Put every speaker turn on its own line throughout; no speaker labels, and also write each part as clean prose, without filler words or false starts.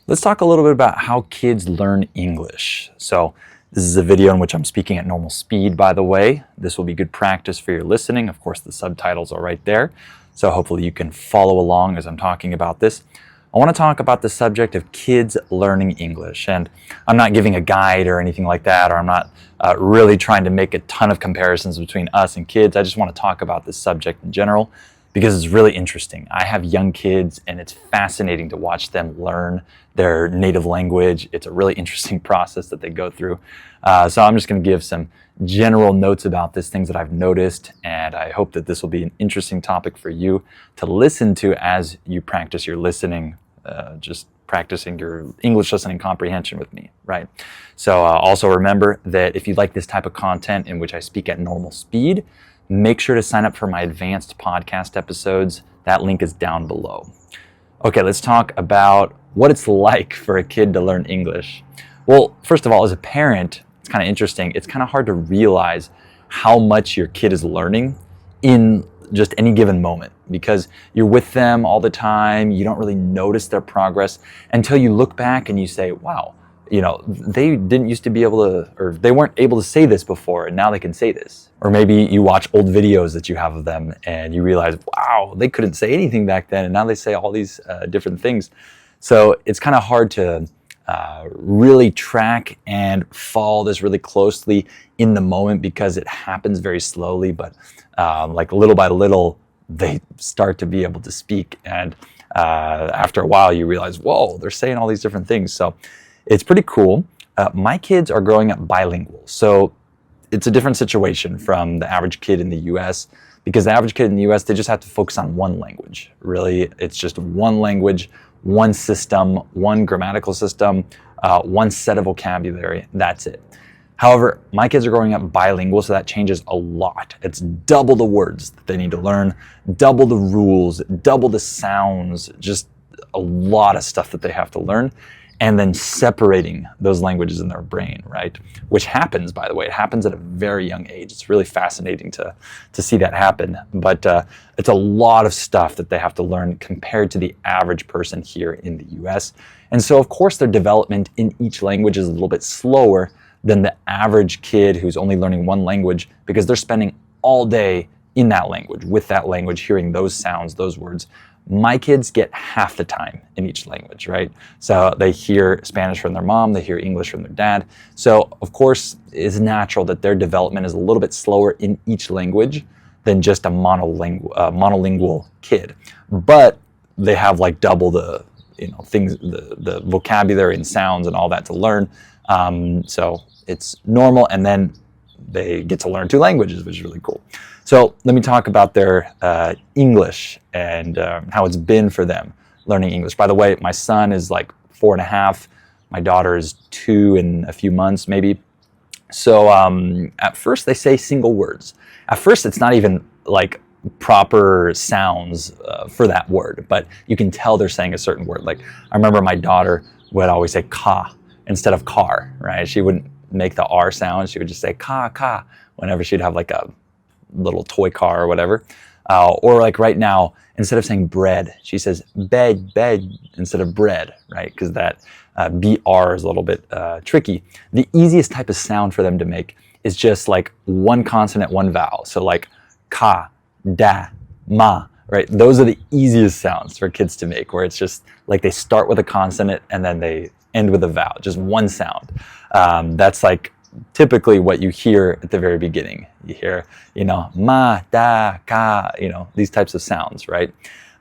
Let's talk a little bit about how kids learn English. So this is a video in which I'm speaking at normal speed, by the way. This will be good practice for your listening. Of course, the subtitles are right there. So hopefully you can follow along as I'm talking about this. I want to talk about the subject of kids learning English. And I'm not giving a guide or anything like that, or I'm not really trying to make a ton of comparisons between us and kids. I just want to talk about this subject in general because it's really interesting. I have young kids and it's fascinating to watch them learn their native language. It's a really interesting process that they go through. So I'm just going to give some general notes about this, things that I've noticed, and I hope that this will be an interesting topic for you to listen to as you practice your listening, just practicing your English listening comprehension with me, right? So also remember that if you like this type of content in which I speak at normal speed, make sure to sign up for my advanced podcast episodes. That link is down below. Okay, let's talk about what it's like for a kid to learn English. Well, first of all, as a parent, it's kind of interesting. It's kind of hard to realize how much your kid is learning in just any given moment because you're with them all the time. You don't really notice their progress until you look back and you say, wow, you know, they didn't used to be able to, or they weren't able to say this before, and now they can say this. Or maybe you watch old videos that you have of them and you realize, wow, they couldn't say anything back then, and now they say all these different things. So it's kind of hard to really track and follow this really closely in the moment because it happens very slowly, but like little by little, they start to be able to speak. And after a while, you realize, whoa, they're saying all these different things. So it's pretty cool. My kids are growing up bilingual. So it's a different situation from the average kid in the US because the average kid in the US, they just have to focus on one language. Really, it's just one language, one system, one grammatical system, one set of vocabulary. That's it. However, my kids are growing up bilingual, so that changes a lot. It's double the words that they need to learn, double the rules, double the sounds, just a lot of stuff that they have to learn. And then separating those languages in their brain, right? Which happens, by the way, it happens at a very young age. It's really fascinating to see that happen. But it's a lot of stuff that they have to learn compared to the average person here in the US. And so, of course, their development in each language is a little bit slower than the average kid who's only learning one language because they're spending all day in that language, with that language, hearing those sounds, those words. My kids get half the time in each language, right? So they hear Spanish from their mom, they hear English from their dad. So of course, it's natural that their development is a little bit slower in each language than just a monolingual kid. But they have like double the things, the vocabulary and sounds and all that to learn. So it's normal, and then they get to learn two languages, which is really cool. So let me talk about their English and how it's been for them learning English. By the way, my son is like 4.5. My daughter is 2 in a few months, maybe. So at first they say single words. At first it's not even like proper sounds for that word, but you can tell they're saying a certain word. Like I remember my daughter would always say ka instead of car, right? She wouldn't make the R sound. She would just say ka whenever she'd have like a little toy car or whatever. Or like right now, instead of saying bread, she says bed instead of bread, right? Because that BR is a little bit tricky. The easiest type of sound for them to make is just like one consonant, one vowel. So like ka, da, ma, right? Those are the easiest sounds for kids to make, where it's just like they start with a consonant and then they end with a vowel, just one sound. That's like typically what you hear at the very beginning. You hear, ma, da, ka, these types of sounds, right?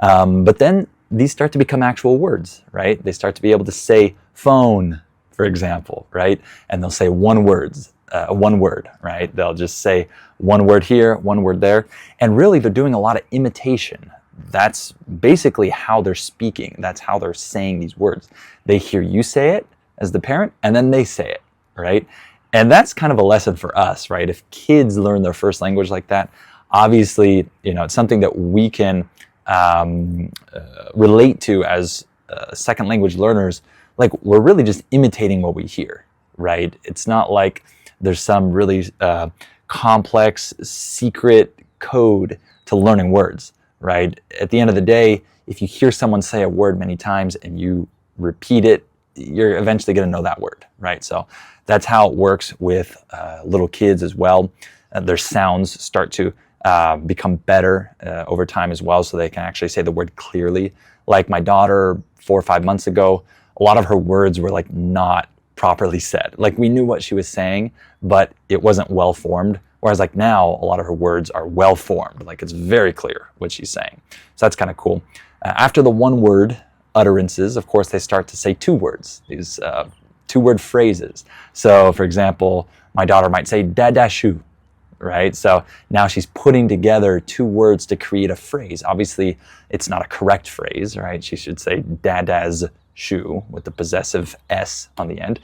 But then these start to become actual words, right? They start to be able to say phone, for example, right? And they'll say one word, right? They'll just say one word here, one word there. And really they're doing a lot of imitation. That's basically how they're speaking. That's how they're saying these words. They hear you say it as the parent, and then they say it, right? And that's kind of a lesson for us, right? If kids learn their first language like that, obviously, it's something that we can relate to as second language learners. Like we're really just imitating what we hear, right? It's not like there's some really complex secret code to learning words, right? At the end of the day, if you hear someone say a word many times and you repeat it you're eventually going to know that word, right? So that's how it works with little kids as well. Their sounds start to become better over time as well, so they can actually say the word clearly. Like my daughter 4 or 5 months ago, a lot of her words were like not properly said. Like we knew what she was saying, but it wasn't well formed. Whereas like now, a lot of her words are well formed. Like it's very clear what she's saying. So that's kind of cool. After the one word utterances, of course, they start to say 2 words, these 2-word phrases. So for example, my daughter might say dada shoe, right? So now she's putting together 2 words to create a phrase. Obviously, it's not a correct phrase, right? She should say dada's shoe with the possessive S on the end.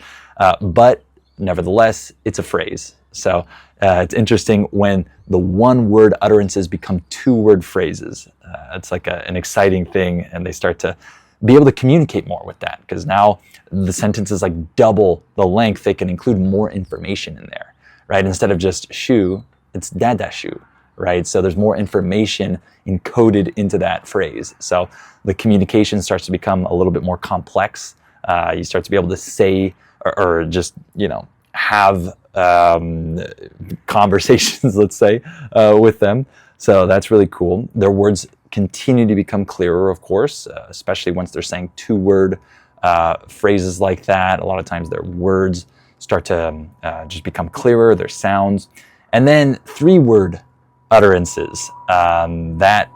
But nevertheless, it's a phrase. So it's interesting when the 1-word utterances become 2-word phrases. It's like an exciting thing, and they start to be able to communicate more with that, because now the sentence is like double the length. They can include more information in there, right? Instead of just shoe, it's dada shoe, right? So there's more information encoded into that phrase. So the communication starts to become a little bit more complex. You start to be able to say or just, have conversations, let's say, with them. So that's really cool. Their words continue to become clearer, of course, especially once they're saying 2-word phrases like that. A lot of times their words start to just become clearer, their sounds. And then 3-word utterances, that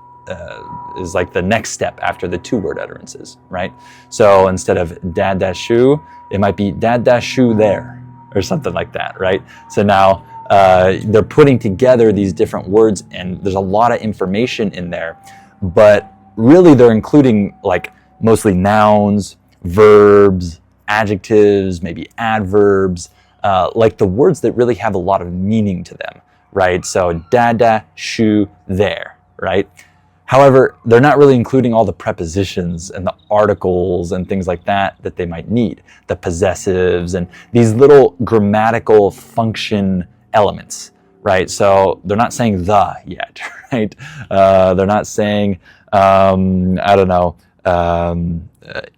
is like the next step after the 2-word utterances, right? So instead of dad dash shoe, it might be dad dash shoe there, or something like that, right? So now they're putting together these different words, and there's a lot of information in there, but really they're including like mostly nouns, verbs, adjectives, maybe adverbs, like the words that really have a lot of meaning to them, right? So dada, shoe, there, right? However, they're not really including all the prepositions and the articles and things like that that they might need, the possessives and these little grammatical function elements, right? So they're not saying the yet, right? They're not saying,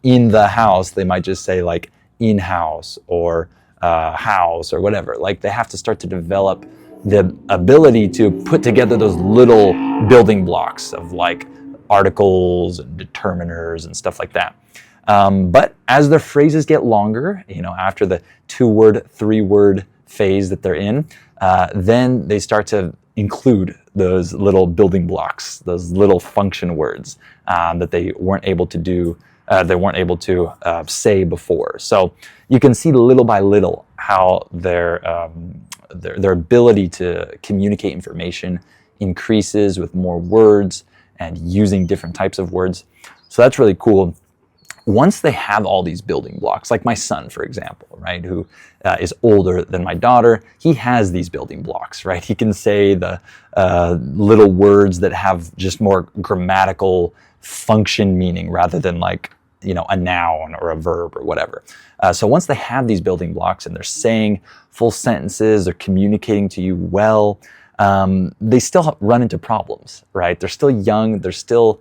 in the house. They might just say like in-house or house or whatever. Like they have to start to develop the ability to put together those little building blocks of like articles and determiners and stuff like that. But as their phrases get longer, after the 2-word, 3-word phase that they're in, then they start to include those little building blocks, those little function words that they weren't able to do, say before. So you can see little by little how their ability to communicate information increases with more words and using different types of words. So that's really cool. Once they have all these building blocks, like my son, for example, right, who is older than my daughter, he has these building blocks, right? He can say the little words that have just more grammatical function meaning rather than like, a noun or a verb or whatever. So once they have these building blocks and they're saying full sentences, they're communicating to you well, they still run into problems, right? They're still young, they're still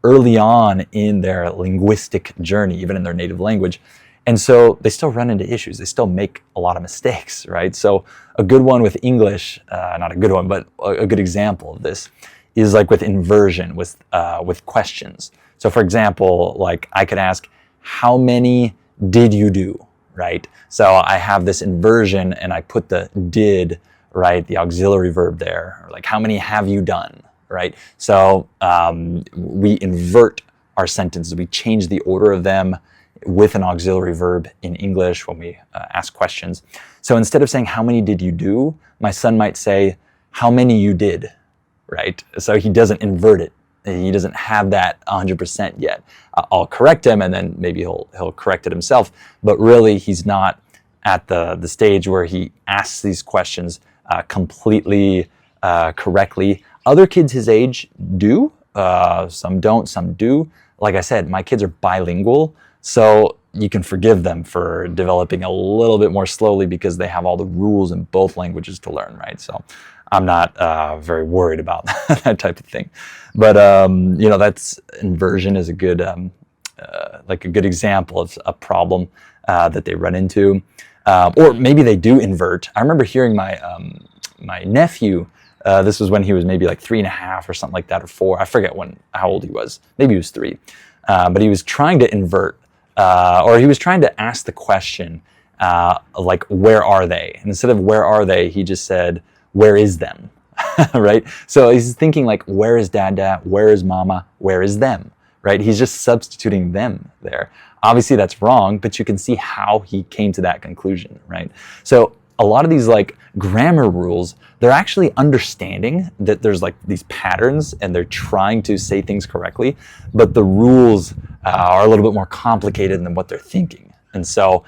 early on in their linguistic journey, even in their native language. And so they still run into issues. They still make a lot of mistakes, right? So a good one with English, not a good one, but a good example of this is like with inversion, with questions. So for example, like I could ask, how many did you do, right? So I have this inversion and I put the did, right, the auxiliary verb there, or like how many have you done, right? So we invert our sentences. We change the order of them with an auxiliary verb in English when we ask questions. So instead of saying, how many did you do? My son might say, how many you did, right? So he doesn't invert it. He doesn't have that 100% yet. I'll correct him and then maybe he'll correct it himself. But really, he's not at the stage where he asks these questions completely correctly. Other kids his age do. Some don't, some do. Like I said, my kids are bilingual, so you can forgive them for developing a little bit more slowly because they have all the rules in both languages to learn, right? So I'm not very worried about that type of thing. But, that's inversion is a good like a good example of a problem that they run into, or maybe they do invert. I remember hearing my nephew. This was when he was maybe like 3.5 or something like that, or 4. I forget how old he was. Maybe he was 3, but he was trying to invert, or he was trying to ask the question like, where are they? And instead of where are they, he just said, where is them? Right? So he's thinking like, where is dada? Where is mama? Where is them? Right? He's just substituting them there. Obviously that's wrong, but you can see how he came to that conclusion, right? So a lot of these like grammar rules, they're actually understanding that there's like these patterns and they're trying to say things correctly, but the rules are a little bit more complicated than what they're thinking. And so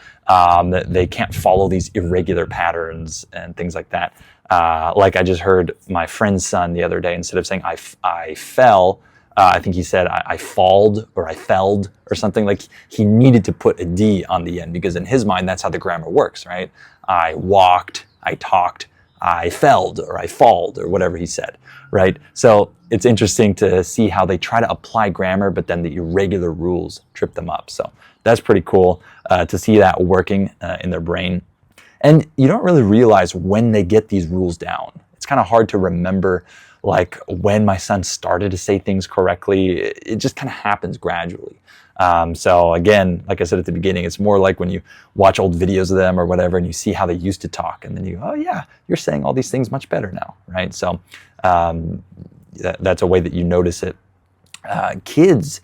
they can't follow these irregular patterns and things like that. Like I just heard my friend's son the other day, instead of saying I fell, I think he said I falled or I felled or something. Like he needed to put a D on the end, because in his mind, that's how the grammar works, right? I walked, I talked, I felled or I falled or whatever he said, right? So it's interesting to see how they try to apply grammar, but then the irregular rules trip them up. So that's pretty cool to see that working in their brain. And you don't really realize when they get these rules down. It's kind of hard to remember like when my son started to say things correctly. It just kind of happens gradually. So again, like I said at the beginning, it's more like when you watch old videos of them or whatever, and you see how they used to talk, and then you go, oh yeah, you're saying all these things much better now, right? So that's a way that you notice it. Kids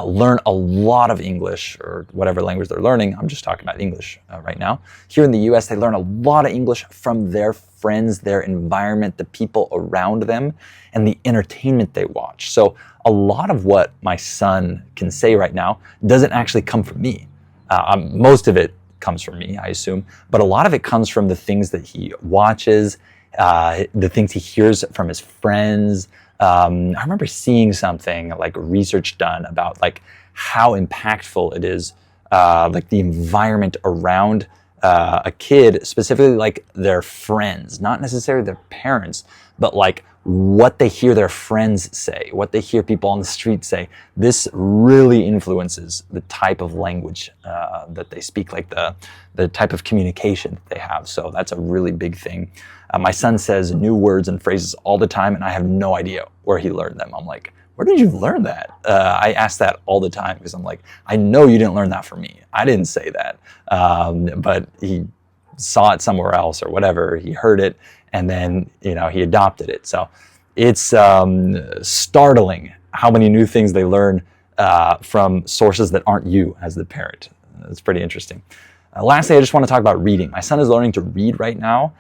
learn a lot of English, or whatever language they're learning. I'm just talking about English right now. Here in the US, they learn a lot of English from their friends, their environment, the people around them, and the entertainment they watch. So a lot of what my son can say right now doesn't actually come from me. Most of it comes from me, I assume, but a lot of it comes from the things that he watches, the things he hears from his friends. I remember seeing something like research done about like how impactful it is, like the environment around a kid, specifically like their friends, not necessarily their parents, but like what they hear their friends say, what they hear people on the street say. This really influences the type of language that they speak, like the type of communication that they have. So that's a really big thing. My son says new words and phrases all the time, and I have no idea where he learned them. I'm like, where did you learn that? I ask that all the time, because I'm like, I know you didn't learn that from me. I didn't say that. But he saw it somewhere else or whatever. He heard it, and then, he adopted it. So it's startling how many new things they learn from sources that aren't you as the parent. It's pretty interesting. Lastly, I just want to talk about reading. My son is learning to read right now.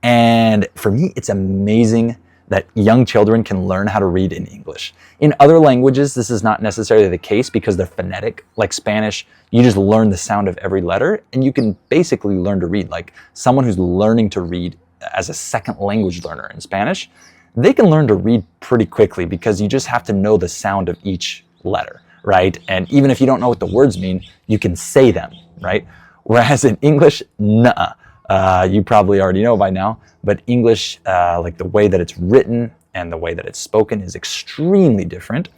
And for me, it's amazing that young children can learn how to read in English. In other languages, this is not necessarily the case because they're phonetic. Like Spanish, you just learn the sound of every letter, and you can basically learn to read. Like someone who's learning to read as a second language learner in Spanish, they can learn to read pretty quickly because you just have to know the sound of each letter, right? And even if you don't know what the words mean, you can say them, right? Whereas in English, nuh-uh. You probably already know by now, but English, like the way that it's written and the way that it's spoken, is extremely different.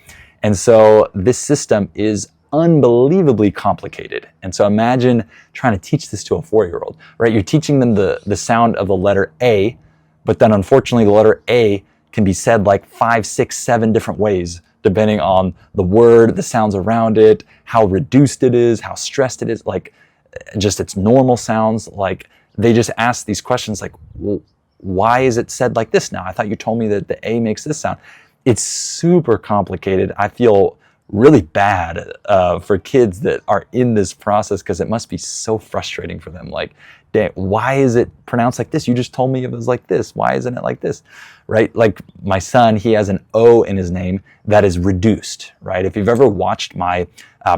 And so this system is unbelievably complicated. And so imagine trying to teach this to a 4-year-old, right? You're teaching them the sound of the letter A, but then unfortunately the letter A can be said like 5, 6, 7 different ways, depending on the word, the sounds around it, how reduced it is, how stressed it is, like just its normal sounds. Like they just ask these questions like, well, why is it said like this now? I thought you told me that the A makes this sound. It's super complicated. I feel really bad for kids that are in this process, because it must be so frustrating for them. Like, dang, why is it pronounced like this? You just told me it was like this. Why isn't it like this? Right? Like my son, he has an O in his name that is reduced, right? If you've ever watched my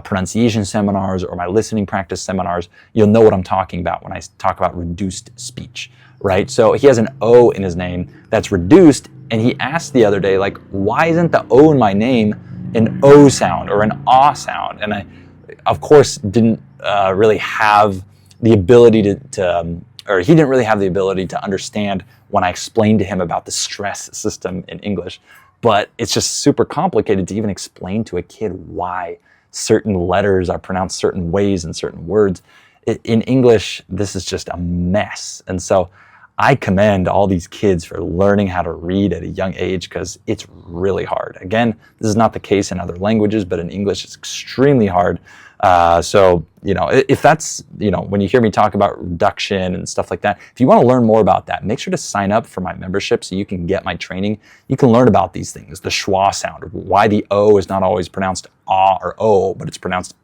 pronunciation seminars or my listening practice seminars, you'll know what I'm talking about when I talk about reduced speech, right? So he has an O in his name that's reduced, and he asked the other day, like, why isn't the O in my name an O sound or an ah sound? And I, of course, didn't really have the ability or he didn't really have the ability to understand when I explained to him about the stress system in English. But it's just super complicated to even explain to a kid why certain letters are pronounced certain ways in certain words. In English, this is just a mess. And so I commend all these kids for learning how to read at a young age because it's really hard. Again, this is not the case in other languages, but in English, it's extremely hard. So, if that's, when you hear me talk about reduction and stuff like that, if you want to learn more about that, make sure to sign up for my membership so you can get my training. You can learn about these things, the schwa sound, why the O is not always pronounced ah or O, but it's pronounced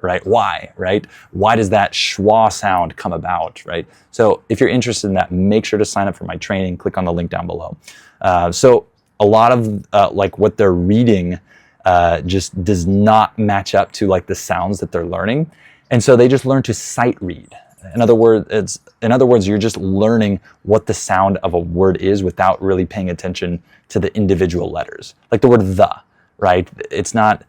right? Why, right? Why does that schwa sound come about, right? So if you're interested in that, make sure to sign up for my training. Click on the link down below. So a lot of like what they're reading just does not match up to like the sounds that they're learning. And so they just learn to sight read. In other words, you're just learning what the sound of a word is without really paying attention to the individual letters. Like the word the, right? It's not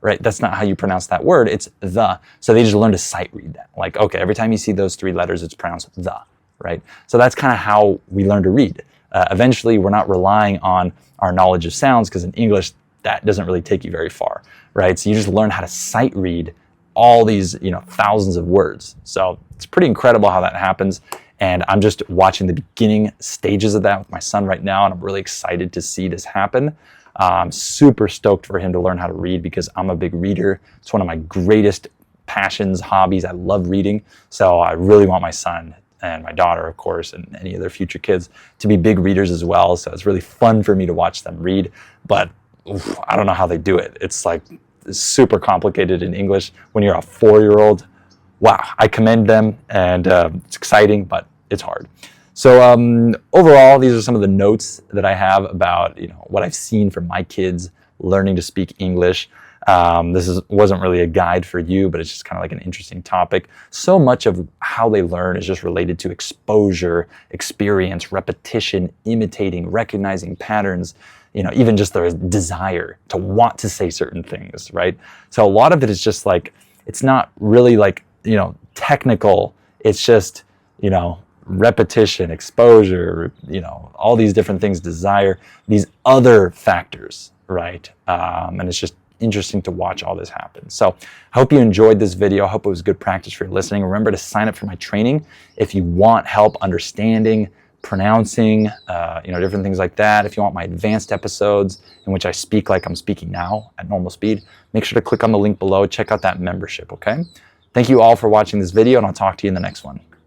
right? That's not how you pronounce that word. It's the. So they just learn to sight read that. Like, okay, every time you see those three letters, it's pronounced the, right? So that's kind of how we learn to read. Eventually, we're not relying on our knowledge of sounds because in English, that doesn't really take you very far, right? So you just learn how to sight read all these, thousands of words. So it's pretty incredible how that happens. And I'm just watching the beginning stages of that with my son right now, and I'm really excited to see this happen. I'm super stoked for him to learn how to read because I'm a big reader. It's one of my greatest passions, hobbies. I love reading. So I really want my son and my daughter, of course, and any of their future kids to be big readers as well. So it's really fun for me to watch them read. But I don't know how they do it. It's like super complicated in English when you're a 4-year-old. Wow, I commend them, and it's exciting, but it's hard. So overall, these are some of the notes that I have about what I've seen from my kids learning to speak English. Wasn't really a guide for you, but it's just kind of like an interesting topic. So much of how they learn is just related to exposure, experience, repetition, imitating, recognizing patterns, even just their desire to want to say certain things, right? So a lot of it is just like, it's not really like, technical. It's just, repetition, exposure, all these different things, desire, these other factors, right? And it's just interesting to watch all this happen. So I hope you enjoyed this video. I hope it was good practice for your listening. Remember to sign up for my training if you want help understanding, pronouncing, different things like that. If you want my advanced episodes in which I speak like I'm speaking now at normal speed, make sure to click on the link below. Check out that membership, okay? Thank you all for watching this video, and I'll talk to you in the next one.